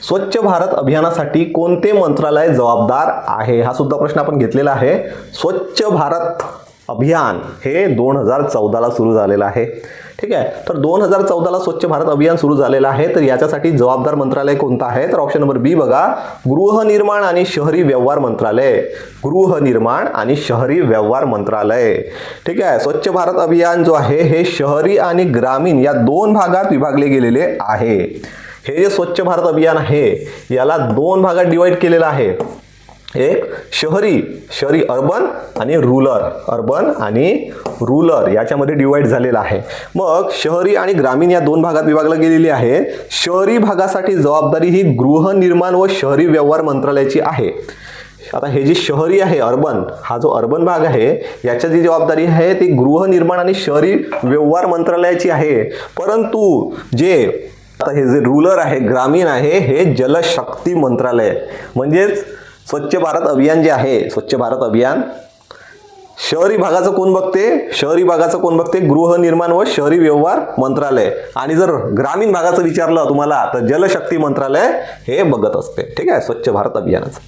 स्वच्छ भारत अभियानासाठी कोणते मंत्रालय जबाबदार आहे? हा सुद्धा प्रश्न आपण घेतलेला आहे. स्वच्छ भारत अभियान हे 2014ला सुरू झालेलं आहे. ठीक आहे, तर 2014ला स्वच्छ भारत अभियान सुरू झालेलं आहे. तर याच्यासाठी जबाबदार मंत्रालय कोणतं आहे? तर ऑप्शन नंबर बी बघा, गृहनिर्माण आणि शहरी व्यवहार मंत्रालय. गृहनिर्माण आणि शहरी व्यवहार मंत्रालय. ठीक आहे, स्वच्छ भारत अभियान जो आहे हे शहरी आणि ग्रामीण या दोन भागात विभागले गेलेले आहे. हे जे स्वच्छ भारत अभियान आहे याला दोन भागात डिवाइड केलेलं आहे. एक शहरी अर्बन आणि रूरल याच्यामध्ये डिवाइड झालेला आहे. मग शहरी आणि ग्रामीण या दोन भागात विभागला गेलेली आहे. शहरी भागासाठी जबाबदारी ही गृहनिर्माण व शहरी व्यवहार मंत्रालयाची आहे. आता हे जे शहरी आहे अर्बन, हा जो अर्बन भाग आहे याची जी जबाबदारी आहे ती गृहनिर्माण आणि शहरी व्यवहार मंत्रालयाची आहे. परंतु आता हे जे रूरल आहे, ग्रामीण आहे, हे जलशक्ती मंत्रालय. म्हणजेच स्वच्छ भारत अभियान जे आहे, स्वच्छ भारत अभियान शहरी भागाचं कोण बघते? शहरी भागाचं कोण बघते? गृहनिर्माण व शहरी व्यवहार मंत्रालय. आणि जर ग्रामीण भागाचं विचारलं तुम्हाला तर जलशक्ती मंत्रालय हे बघत असते. ठीक आहे, स्वच्छ भारत अभियानाचं.